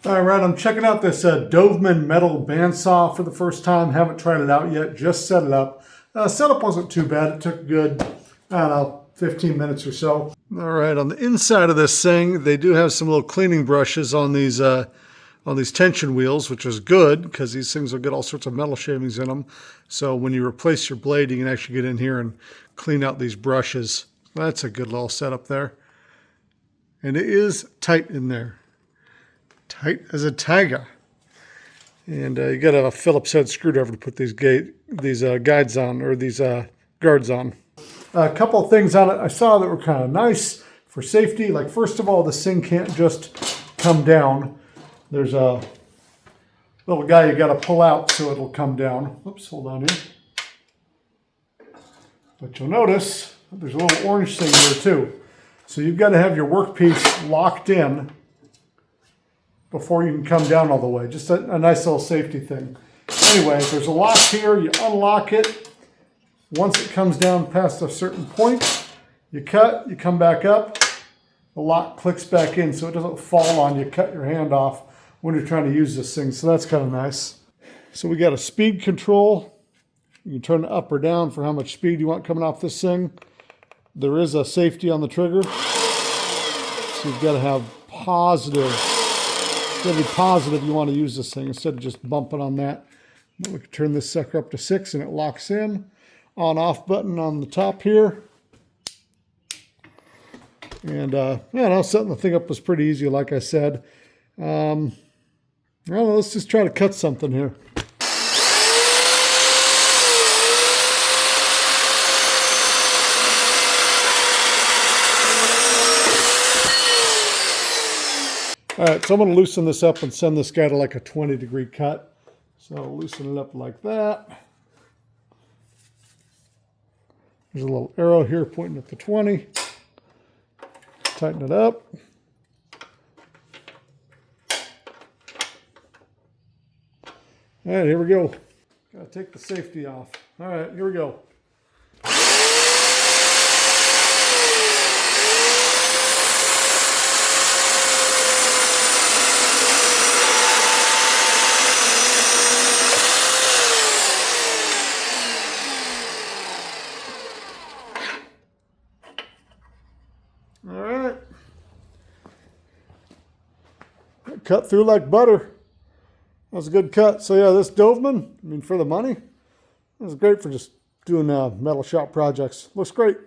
All right, I'm checking out this Dovaman metal bandsaw for the first time. Haven't tried it out yet, just set it up. Setup wasn't too bad. It took good, I don't know, 15 minutes or so. All right, on the inside of this thing, they do have some little cleaning brushes on these tension wheels, which is good because these things will get all sorts of metal shavings in them. So when you replace your blade, you can actually get in here and clean out these brushes. That's a good little setup there. And it is tight in there. Tight as a tiger. And you got a Phillips head screwdriver to put these guides on, or these guards on. A couple of things on it I saw that were kind of nice for safety. Like, first of all, this thing can't just come down. There's a little guy you got to pull out so it'll come down. Oops, hold on here. But you'll notice there's a little orange thing there too. So you've got to have your workpiece locked in before you can come down all the way. Just a nice little safety thing. Anyway, there's a lock here. You unlock it. Once it comes down past a certain point, you cut, you come back up, the lock clicks back in so it doesn't fall on you, cut your hand off when you're trying to use this thing. So that's kind of nice. So we got a speed control. You can turn it up or down for how much speed you want coming off this thing. There is a safety on the trigger. So you've got to have positive. It's got to be positive you want to use this thing instead of just bumping on that. But we can turn this sucker up to 6 and it locks in. On-off button on the top here. And yeah, setting the thing up was pretty easy, like I said. Well, let's just try to cut something here. All right, so I'm going to loosen this up and send this guy to like a 20-degree cut. So I'll loosen it up like that. There's a little arrow here pointing at the 20. Tighten it up. All right, here we go. Gotta take the safety off. All right, here we go. All right. Cut through like butter. That was a good cut. So yeah, this Dovaman, I mean, for the money, it was great for just doing metal shop projects. Looks great.